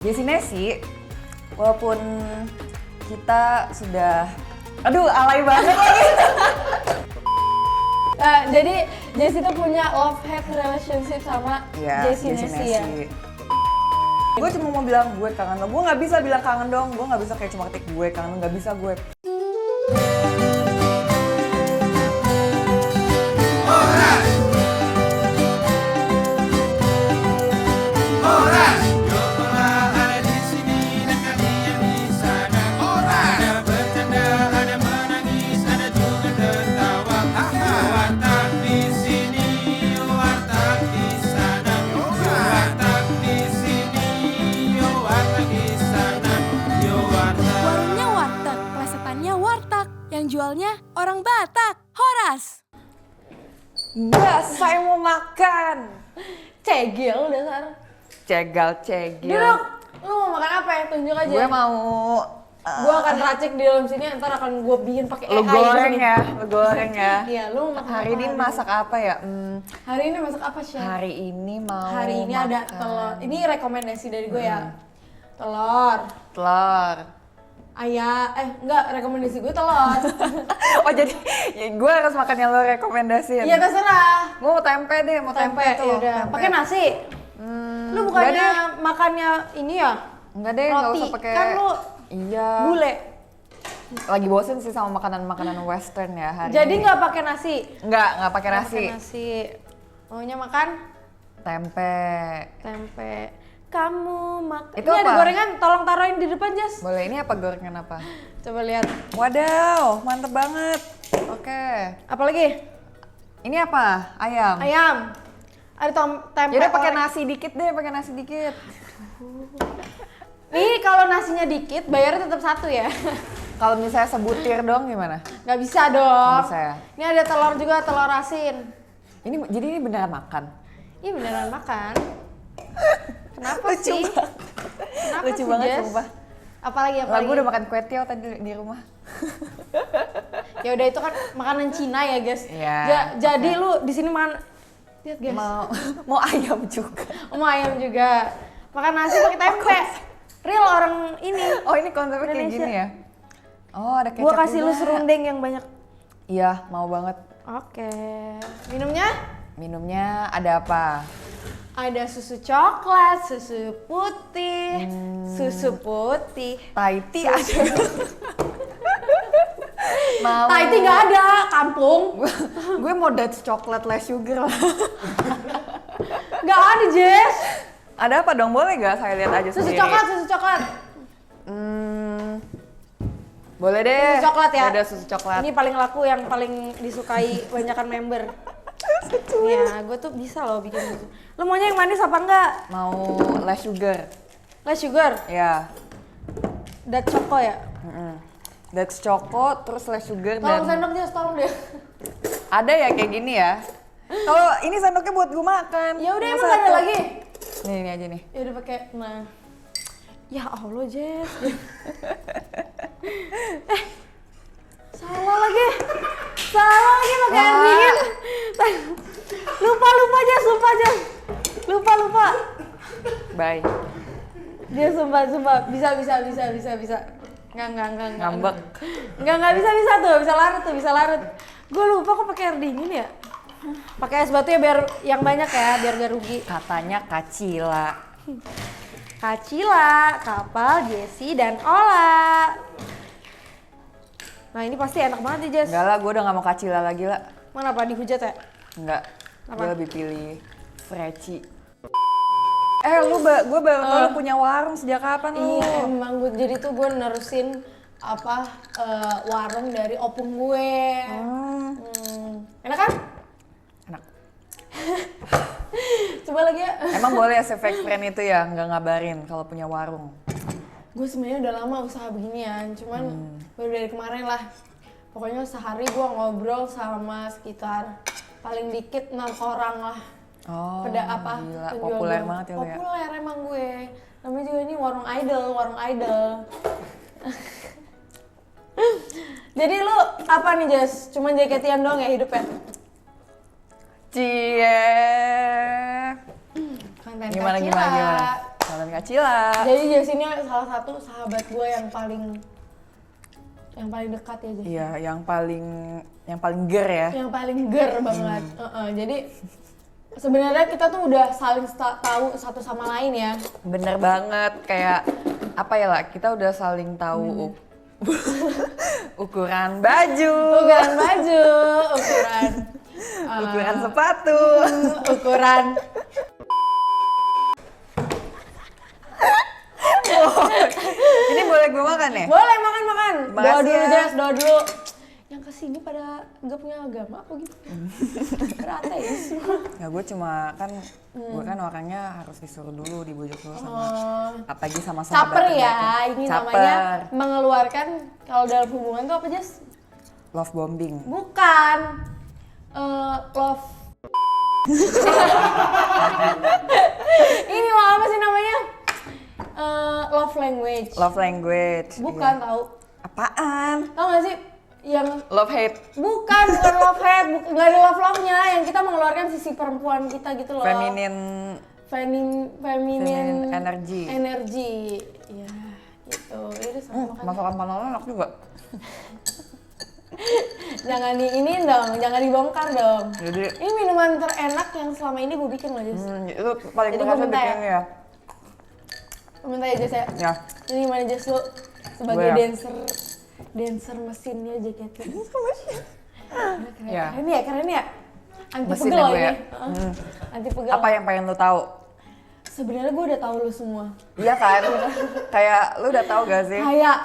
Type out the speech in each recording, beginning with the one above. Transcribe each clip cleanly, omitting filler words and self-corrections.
Jessie Nessie, walaupun kita sudah, aduh alay banget lagi. Jadi Jessie tuh punya love-hate relationship sama Jessie Nessie ya. Gue cuma mau bilang gue kangen lo, gue nggak bisa bilang kangen dong, gue nggak bisa kayak cuma ketik gue kangen, nggak bisa gue. Jualnya orang Batak, Horas. Mbak, saya mau makan. Cegil dasar. Cegil. Duduk, lu mau makan apa ya? Tunjuk aja. Gue mau. Gue akan racik di dalam sini, ntar akan gue bikin pakai AI. Lu goreng ya. Iya, lu mau makan hari apa? ini masak apa ya? Hari ini masak apa, Chef? Hari ini mau Hari ini makan. ada telur. Ini rekomendasi dari gue ya. Telur. Enggak, rekomendasi gue telur. Oh jadi ya, gue harus makan yang lo rekomendasiin? Iya terserah. Gue mau tempe deh, mau tempe tuh. Yaudah, pakai nasi. Lu bukannya makannya ini ya? Enggak deh, nggak roti. usah pakai. Kan lu bule. Lagi bosen sih sama makanan-makanan western ya hari Jadi ini. nggak pakai nasi? Nggak pakai nasi. Maunya makan? Tempe. Kamu makan. Itu ini apa? ada gorengan, tolong taruhin di depan, Jas. Boleh, ini apa gorengan apa? Coba lihat. Wadaw, mantep banget. Oke. Apa lagi? Ini apa? Ayam. Ada tempe. Yaudah pakai nasi dikit deh, pakai nasi dikit. Nih kalau nasinya dikit, bayarnya tetap satu ya. Kalau misalnya sebutir dong gimana? Nggak bisa dong. Nggak bisa ya? Ini ada telur juga, telur asin. Jadi ini beneran makan? Iya beneran makan. Kenapa Lucu sih? banget. Kenapa Lucu sih, banget Jess? sumpah. Apalagi? Gue udah makan kue tiaw tadi di rumah. Ya udah itu kan makanan Cina ya, guys. Iya. Jadi lu di sini makan. Lihat, guys. Mau ayam juga. Mau ayam juga. Makan nasi pakai tempe. Real orang ini. Oh ini konsepnya kayak Indonesia. gini ya? Oh ada kecap Gua kasih lu juga. serundeng yang banyak. Iya mau banget. Oke. Minumnya? Minumnya ada apa? Ada susu coklat, susu putih, Thai tea ada. Mau. Thai tea nggak ada, kampung. Gue mau Dutch chocolate less sugar lah. Nggak ada, Jess. Ada apa dong? Boleh nggak saya lihat aja Susu sendiri? coklat. Boleh deh. Susu coklat ya. Ada susu coklat. Ini paling laku, yang paling disukai banyakan member. Ya, gue tuh bisa loh bikin susu. Lo maunya yang manis apa enggak? Mau less sugar. Less sugar? Ya. Dutch choco ya? Dutch choco terus less sugar Tolong dan sendok, Jess, tolong deh. ada ya kayak gini ya. Kalau ini sendoknya buat gue makan. Ya udah, Cuma emang nggak ada satu. lagi? Nih, ini aja nih. Ya udah pakai. Nah. Ya Allah, Jess. Salah lagi pakai air dingin. Lupa Jess, lupa. Bye. Dia sumpah. Bisa. Enggak. Ngambek. Enggak bisa tuh, bisa larut. Gue lupa kok pakai air dingin ya. Pakai es batu ya biar yang banyak ya, biar gak rugi. Katanya Kacila. Kacila, Kapal, Jessie, dan Ola. Nah ini pasti enak banget nih, Jess. Enggak lah, gue udah gak mau Kacila lagi lah. Mana dihujat ya? Enggak. Apa? Gue lebih pilih Freci. Gue baru tau lu punya warung sejak kapan lu? Iya emang jadi tuh gue nerusin warung dari opung gue. Enak kan? Enak. Coba lagi ya. Emang boleh ya fake friend itu ya nggak ngabarin kalau punya warung? Gue sebenarnya udah lama usaha beginian, cuman baru dari kemarin lah. Pokoknya sehari gue ngobrol sama sekitar paling dikit 6 orang lah. Oh, Pada apa? gila. penjual Populer gue. banget ya lu ya? Populer emang gue. Namanya juga ini warung idol. Jadi lu apa nih, Jess? Cuman jaketian doang ya hidupnya? Cie. Konten Gimana? Kacila. Kalau Kangen Kak Cila. Jadi Jessie ini salah satu sahabat gue yang paling dekat ya Jessie. Iya, yang paling ger ya. Yang paling ger banget. Jadi sebenarnya kita tuh udah saling tahu satu sama lain ya. Bener banget, kayak apa ya lah, kita udah saling tahu ukuran baju, ukuran sepatu, ukuran. Ini boleh gue makan ya? Boleh makan. Doa Makasih dulu ya. Jess, doa dulu. Yang kesini pada gak punya agama apa gitu? Berateis. Ya gue cuma kan, gue kan orangnya harus disuruh dulu, dibujuk dulu sama, apalagi sama sahabat. Caper ya, terdekat. ini Caper. namanya mengeluarkan kalau dalam hubungan tuh apa Jess? Love bombing. Bukan. Love. Ini loh apa sih namanya? Love language. Love language. Bukan iya. tahu. Apaan? Tahu nggak sih yang Love hate. bukan love hate, nggak ada love-nya, yang kita mengeluarkan sisi perempuan kita gitu loh. Feminine energy. Ya, gitu. Itu sama kan. Masakan panelnya enak juga. Jangan jangan dibongkar dong. Jadi Ini minuman terenak yang selama ini gue bikin loh, Jess. itu paling Jadi berhasil gua minta ya? bikinnya ya. Minta ya Jess ya. Ya. Ini gimana Jess lu sebagai Gua ya. dancer mesinnya JKT. Ya. Keren ya. Anti Mesinnya pegel loh gue ya. ini. Anti pegel. Apa yang pengen lu tahu? Sebenarnya gue udah tahu lu semua. Iya kan? Kayak lu udah tahu gak sih? Kayak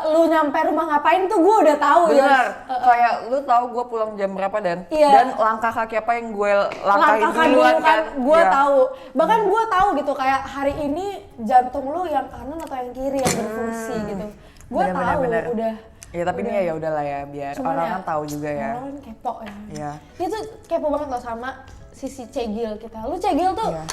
lu nyampe rumah ngapain tuh gue udah tahu ya. Bener, kayak lu tahu gue pulang jam berapa dan Iya. langkah kaki apa yang gue langkahin Langkahkan duluan dulu kan? gue Iya. tahu. Bahkan gue tahu gitu kayak hari ini jantung lu yang kanan atau yang kiri yang berfungsi gitu. Gue Bener, tahu bener. udah. Ya tapi ini ya udahlah ya, biar Cuman orang ya, kan tahu juga ya. Orang kan kepo ya. Iya. Dia tuh kepo banget loh sama sisi cegil kita. Lu cegil tuh Iya.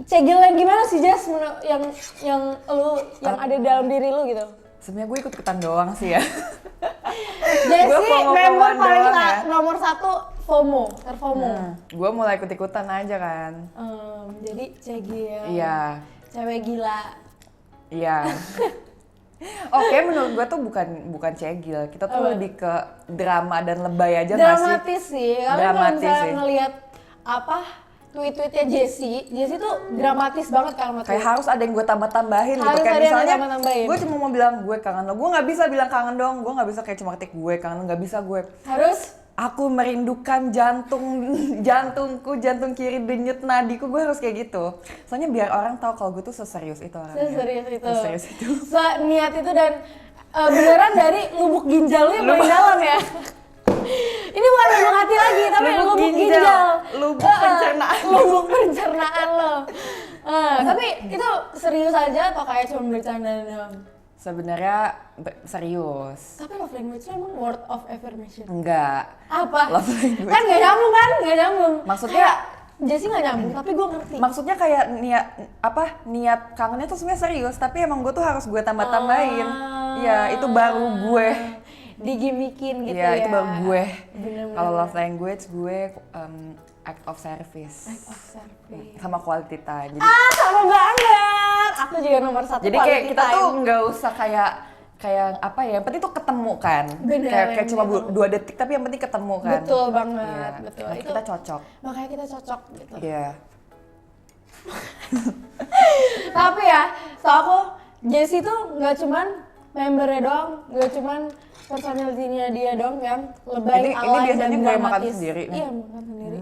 cegil yang gimana sih Jess? Yang ada di dalam diri lu gitu. Sebenarnya gue ikut-ikutan doang sih ya. Jessie member paling doang ya. nomor 1 FOMO, terFOMO. Gue mulai ikut-ikutan aja kan. Jadi cegil. Iya. Cewek gila. Iya. Oke, menurut gue tuh bukan cegil. Kita tuh lebih ke drama dan lebay aja nggak sih? Dramatis sih. Karena kalau Dramatis misalnya sih. ngelihat tweet-tweetnya Jessie tuh dramatis banget kalau Kayak harus ada yang gue tambah-tambahin gitu. Harus Kayak ada yang misalnya ditambah-tambahin. gue cuma mau bilang gue kangen lo. Gue nggak bisa bilang kangen dong. Gue nggak bisa kayak cuma ketik gue kangen lo. Nggak bisa gue. harus Aku merindukan jantungku, jantung kiri denyut nadiku. Gue harus kayak gitu. Soalnya biar orang tahu kalau gue tuh seserius itu orangnya. serius itu. itu. Niat itu dan beneran dari lubuk ginjal lu yang paling dalam ya. Ini bukan lubuk hati lagi, tapi lubuk ginjal. Lubuk pencernaan. Lubuk pencernaan lo. Tapi itu serius aja atau kayak cuma bercanda doang? Sebenarnya serius. Tapi love language itu emang word of affirmation. Enggak. Apa? Love language. Kan nggak nyambung. Maksudnya Jessie nggak nyambung, tapi gue ngerti. Maksudnya kayak niat kangennya tuh sebenarnya serius, tapi emang gue tuh harus gue tambah-tambahin. Iya, itu baru gue. Digimikin gitu ya. Iya, itu baru gue. Bener-bener. Kalau love language gue act of service. Act of service. Sama quality time. Jadi, Sama banget. Aku juga nomor 1 jadi kayak kita tuh nggak usah kayak apa ya, yang penting tuh ketemu kan. Bener, Kayak yang cuma penting 2 detik tapi yang penting ketemu kan. Betul banget, Iya. betul. Nah, Itu kita cocok. makanya kita cocok gitu. Iya. Tapi ya, so aku Jessie tuh nggak cuman membernya doang, nggak cuman personality-nya dia doang yang lebay, Ini alay biasanya dan gue makan dramatis. sendiri nih. Iya, makan sendiri.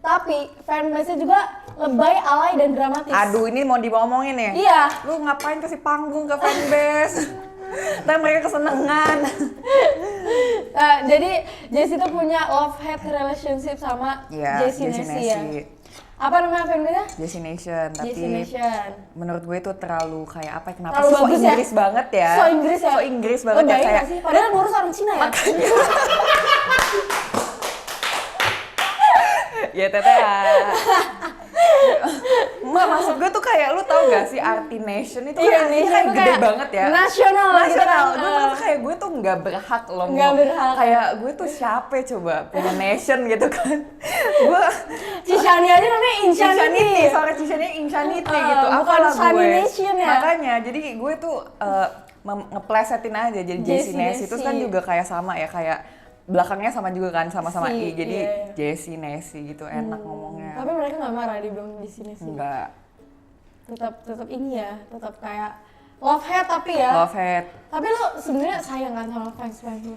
Tapi fanbase-nya juga lebay, alay dan dramatis. Aduh, ini mau diomongin ya? Iya. Lu ngapain kasih panggung ke fanbase? Ntar mereka kesenengan. Jadi Jessie tuh punya love-hate relationship sama Iya, Jessie Jessie Nessie ya. Nessie. Apa namanya fanbase-nya? Jessie Nation, tapi Jessie Nation. menurut gue itu terlalu kayak apa? Kenapa Terlalu sih so bagus ya? Inggris banget ya? So Inggris ya? So Inggris banget ya Lebay kayak. nggak sih? Padahal ngurus orang Cina ya? Ya teteh. maksud gue tuh kayak lu tau gak sih arti nation itu Iya, kan artinya nation kayak tuh gede kayak banget ya. nasional gitu Nasional. kan. Gue merasa kayak gue tuh nggak berhak loh. Nggak berhak. Kayak gue tuh siapa coba punya nation gitu kan. Gue Cishani aja namanya Insanity. suara Cishani Insanity gitu. bukan Apalah Sunny gue. Nation ya? Makanya jadi gue tuh ngeplesetin aja jadi Jessie Jessie Nessie itu kan Nessie. juga kayak sama ya kayak belakangnya sama juga kan sama-sama Si, I jadi iya. Jessie Nessie gitu enak ngomongnya. Tapi mereka nggak marah dibilang di sini sih. Enggak. Tetap ini ya, tetap kayak love hate tapi ya. Love hate. Tapi lo sebenarnya sayang kan sama fans lo?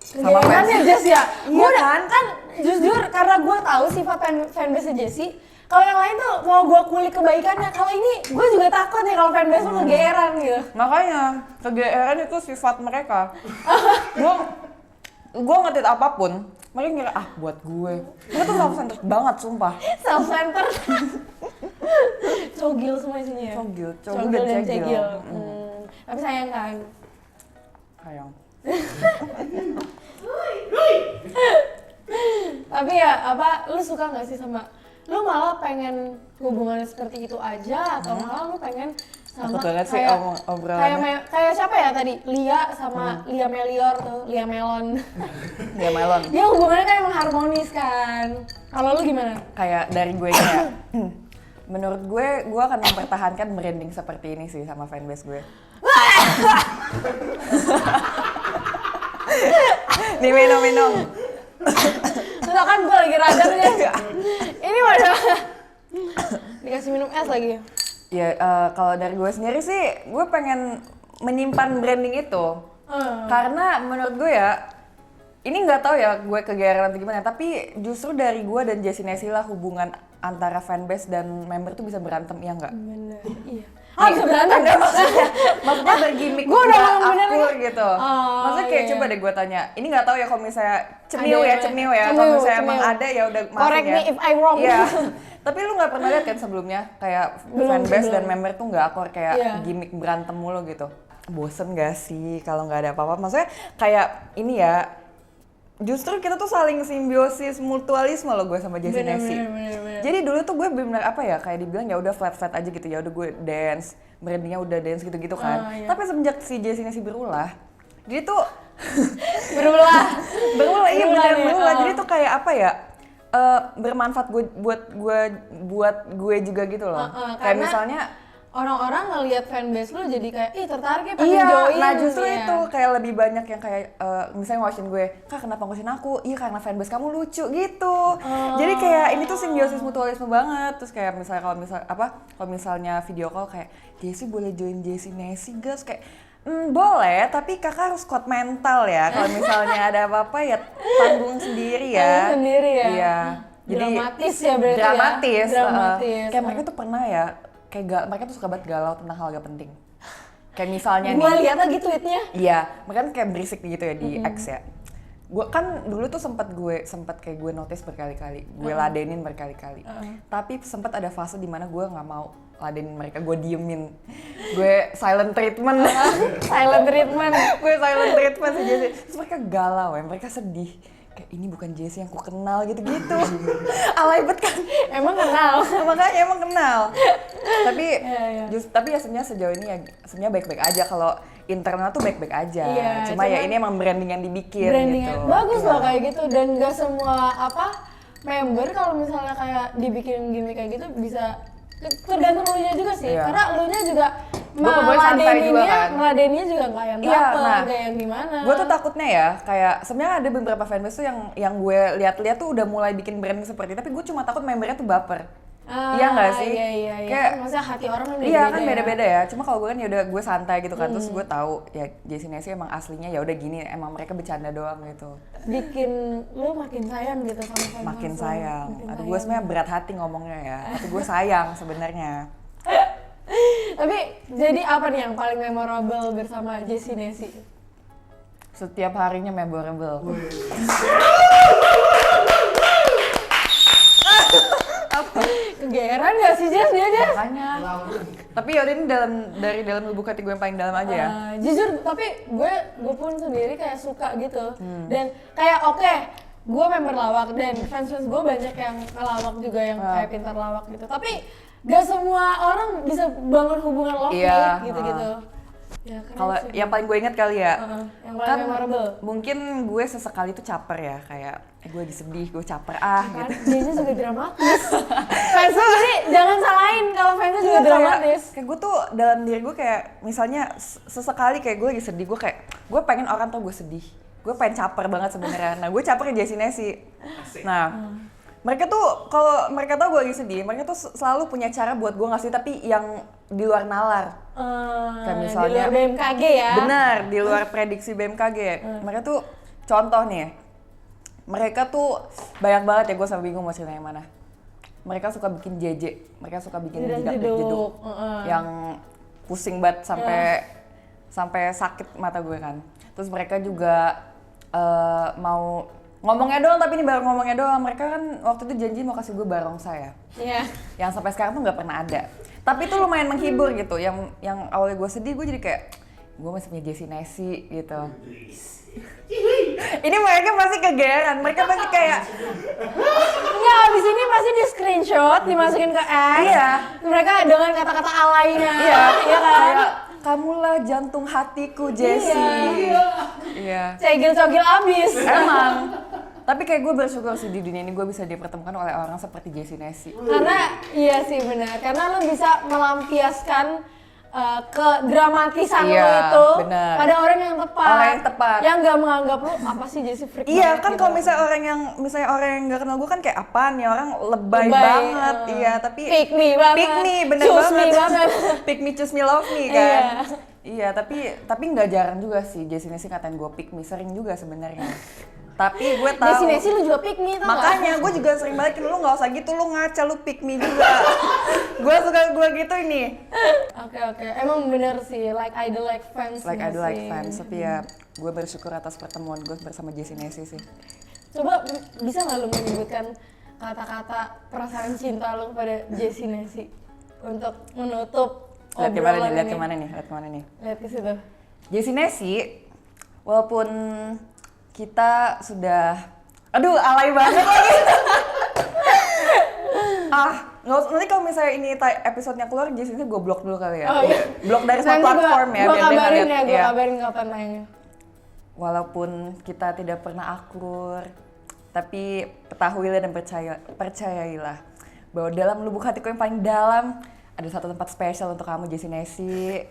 Sama fans. ya Jess ya. Iya Gue kan? kan jujur karena gue tahu sifat fanbase Jessie. Kalau yang lain tuh mau gue kulik kebaikannya. Kalau ini gue juga takut nih kalau fanbase lo kegeeran gitu. Makanya kegeeran itu sifat mereka. Gue ngetit apapun, mereka ngira buat gue. Mereka tuh self-centered banget sumpah. Self-center. Cogil semua isinya ya? Cogil dan cegil. Tapi sayang kan? Sayang. Tapi ya lu suka nggak sih sama, lu malah pengen hubungannya seperti itu aja atau malah lu pengen sama Takut banget sih obrolannya. kayak siapa ya tadi, Lia sama Lia Melior tuh, Lia Melon. Dia melon. Dia hubungannya kan emang harmonis kan. Kalau lu gimana? Kayak dari gue kayak menurut gue akan mempertahankan branding seperti ini sih sama fanbase gue. Nih minum. Terus kan gue lagi radar nih. Ini mana? Dikasih minum es lagi. Ya kalau dari gue sendiri sih gue pengen menyimpan branding itu. Karena menurut gue ya ini nggak tahu ya gue kegeeran atau gimana, tapi justru dari gue dan Jessie Nessie lah hubungan antara fanbase dan member tuh bisa berantem, iya nggak? Bener, iya. Bisa berantem? Enggak, maksudnya bergimmick Gua udah nggak ngomong bener akur nih. gitu. Maksudnya kayak coba deh gue tanya, ini nggak tahu ya kalau misalnya cemil Ada ya, ya, cemil ya, cemil, kalau misalnya emang cemil. ada ya udah maafin Correct ya. me if I wrong. Iya. Tapi lu nggak pernah lihat kan sebelumnya kayak fanbase dan belum. member tuh nggak akur kayak Iya. gimmick berantem mulu gitu. Bosen gak sih kalau nggak ada apa-apa? Maksudnya kayak ini ya. Justru kita tuh saling simbiosis mutualisme loh gue sama Jessie Nessie. Bener. Jadi dulu tuh gue bener apa ya kayak dibilang ya udah flat aja gitu, ya udah gue dance, brandingnya udah dance gitu kan. Iya. Tapi semenjak si Jessie Nessie berulah, jadi tuh Berulah. iya Berulah bener nih, berulah. Jadi tuh kayak apa ya? Bermanfaat buat gue juga gitu loh. Kayak karena misalnya orang-orang ngelihat fanbase lu jadi kayak ih tertarik ya pengen iya, join. nah justru ya. itu kayak lebih banyak yang kayak misalnya ngwatchin gue, Kak kenapa ngwatchin aku? Iya karena fanbase kamu lucu gitu. Jadi kayak ini tuh simbiosis mutualisme banget. Terus kayak misalnya kalau misalnya video call kayak Jessie boleh join Jessie Nessie guys kayak boleh, tapi kakak harus kuat mental ya. Kalau misalnya ada apa-apa ya tanggung sendiri ya. Tanggung sendiri ya. Iya. Jadi Dramatis ya berarti ya. dramatis. Dramatis. Kayak mereka tuh pernah ya, mereka tuh suka banget galau tentang hal gak penting. Kayak misalnya Gua nih. lihat lagi tweetnya. Iya, makanya kayak berisik gitu ya di X ya. Gue kan dulu tuh sempat kayak gue notice berkali-kali, gue ladenin berkali-kali. Tapi sempat ada fase di mana gue nggak mau ladenin mereka, gue diemin, gue silent treatment. Silent treatment. Gue silent treatment sih Jessie. Terus mereka galau ya, mereka sedih. Kayak ini bukan Jessie yang ku kenal gitu-gitu. Alay banget kan. Emang kenal. Makanya emang kenal. Tapi Iya. tapi ya sebenarnya sejauh ini ya sebenarnya baik-baik aja, kalau internal tuh baik-baik aja. Iya, Cuma ya cuman ini emang branding yang dibikin Brandingnya gitu. bagus Iya. loh kayak gitu, dan gak semua member kalau misalnya kayak dibikin gimmick kayak gitu bisa, tergantung lu nya juga sih. Iya. Karena lu nya juga Gua kebetulan santai juga kan. meladeninnya juga nggak yang Iya, baper, nah, nggak yang gimana. Gue tuh takutnya ya, kayak sebenarnya ada beberapa fanbase tuh yang gue lihat-lihat tuh udah mulai bikin branding seperti, tapi gue cuma takut membernya tuh baper. Iya nggak sih? Iya. Kayak Maksudnya hati orang kan iya kan beda-beda ya. Cuma kalau gue kan ya udah gue santai gitu kan. Terus gue tahu ya Jessie Nessie emang aslinya ya udah gini, emang mereka bercanda doang gitu. Bikin lu makin sayang gitu sama fans. Makin sayang. Makin Aduh gue sayang. sebenarnya berat hati ngomongnya ya. Tapi gue sayang sebenarnya. Tapi jadi apa nih yang paling memorable bersama Jessie Nessie? Setiap harinya memorable. Kegeeran gak sih Jess dia Jess? Makanya. Tapi yaudah ini dari dalam lubuk hati gue yang paling dalam aja ya. Jujur tapi gue pun sendiri kayak suka gitu. Dan kayak oke, gue member lawak dan fans gue banyak yang ngelawak juga yang kayak pintar lawak gitu. Tapi gak semua orang bisa bangun hubungan love Iya, hate gitu-gitu. Ya, keren Kalau sih. yang paling gue inget kali ya, Yang paling memorable. mungkin gue sesekali tuh caper ya, kayak gue lagi sedih, gue caper Kan gitu. dia juga dramatis. Fansnya jadi jangan salahin kalau fansnya juga dramatis. Kayak gue tuh dalam diri gue kayak misalnya sesekali kayak gue lagi sedih, gue pengen orang tau gue sedih. Gue pengen caper banget sebenarnya. Nah, gue caper ke Jessie Nesi. Nah, mereka tuh kalau mereka tahu gue lagi sedih, mereka tuh selalu punya cara buat gue ngasih, tapi yang di luar nalar. Kayak misalnya di luar BMKG ya. Benar, di luar prediksi BMKG. Mereka tuh contoh nih. Mereka tuh banyak banget ya, gue sampai bingung mau cerita yang mana. Mereka suka bikin JJ, mereka suka bikin jedak-jeduk yang pusing banget sampai sakit mata gue kan. Terus mereka juga mau ngomongnya doang, tapi ini baru ngomongnya doang. Mereka kan waktu itu janji mau kasih gue barongsai ya. Iya. Yang sampai sekarang tuh nggak pernah ada. Tapi itu lumayan menghibur gitu. Yang awalnya gue sedih, gue jadi kayak gue masih punya Jessie Nesi gitu. Ini mereka pasti kegeeran, mereka pasti kayak Enggak, abis ini pasti di screenshot, dimasukin ke X. Iya. Mereka dengan kata-kata alaynya. iya kan? kayak kamulah jantung hatiku Jessie. Iya. Cegil-cogil abis. Emang. Tapi kayak gue bersyukur sih di dunia ini gue bisa dipertemukan oleh orang seperti Jessie Nesi. Karena iya sih benar, karena lo bisa melampiaskan kedramatisan lo Iya, itu benar. pada orang yang tepat. Orang yang tepat. Yang gak menganggap lo apa sih Jessie freak Iya banget kan gitu. kalau misalnya orang yang nggak kenal gue kan kayak apaan ya, orang lebay banget. Iya, tapi pick me banget. Pick me, bener Choose banget. me banget. Pick me, choose me, love me kan. Iya, tapi nggak jarang juga sih Jessie Nesi ngatain gue pick me, sering juga sebenarnya. Tapi gue tahu. Jessie Nesi lu juga pick me tau Makanya gue juga sering balikin, lu nggak usah gitu, lu ngaca, lu pick me juga. Gue suka gue gitu ini. Oke. Emang bener sih, like idol like fans. Like nggak I do like sih? fans, tapi ya gue bersyukur atas pertemuan gue bersama Jessie Nesi sih. Coba bisa nggak lu menyebutkan kata-kata perasaan cinta lu kepada Jessie Nesi untuk menutup Lihat obrolan kemana ini? nih. Lihat ke situ. Jessie Nesi, walaupun kita sudah, aduh alay banget lagi. Nggak usah, nanti kalau misalnya ini episode-nya keluar, Jessie Nesi gue blok dulu kali ya. Oh, iya. Blok dari semua Nanti platform ya, gua biar dia nggak kabarin lihat. ya, gue Iya. kabarin kapan tayangnya. Walaupun kita tidak pernah akur, tapi ketahuilah dan percayailah bahwa dalam lubuk hatiku yang paling dalam ada satu tempat spesial untuk kamu Jessie Nesi.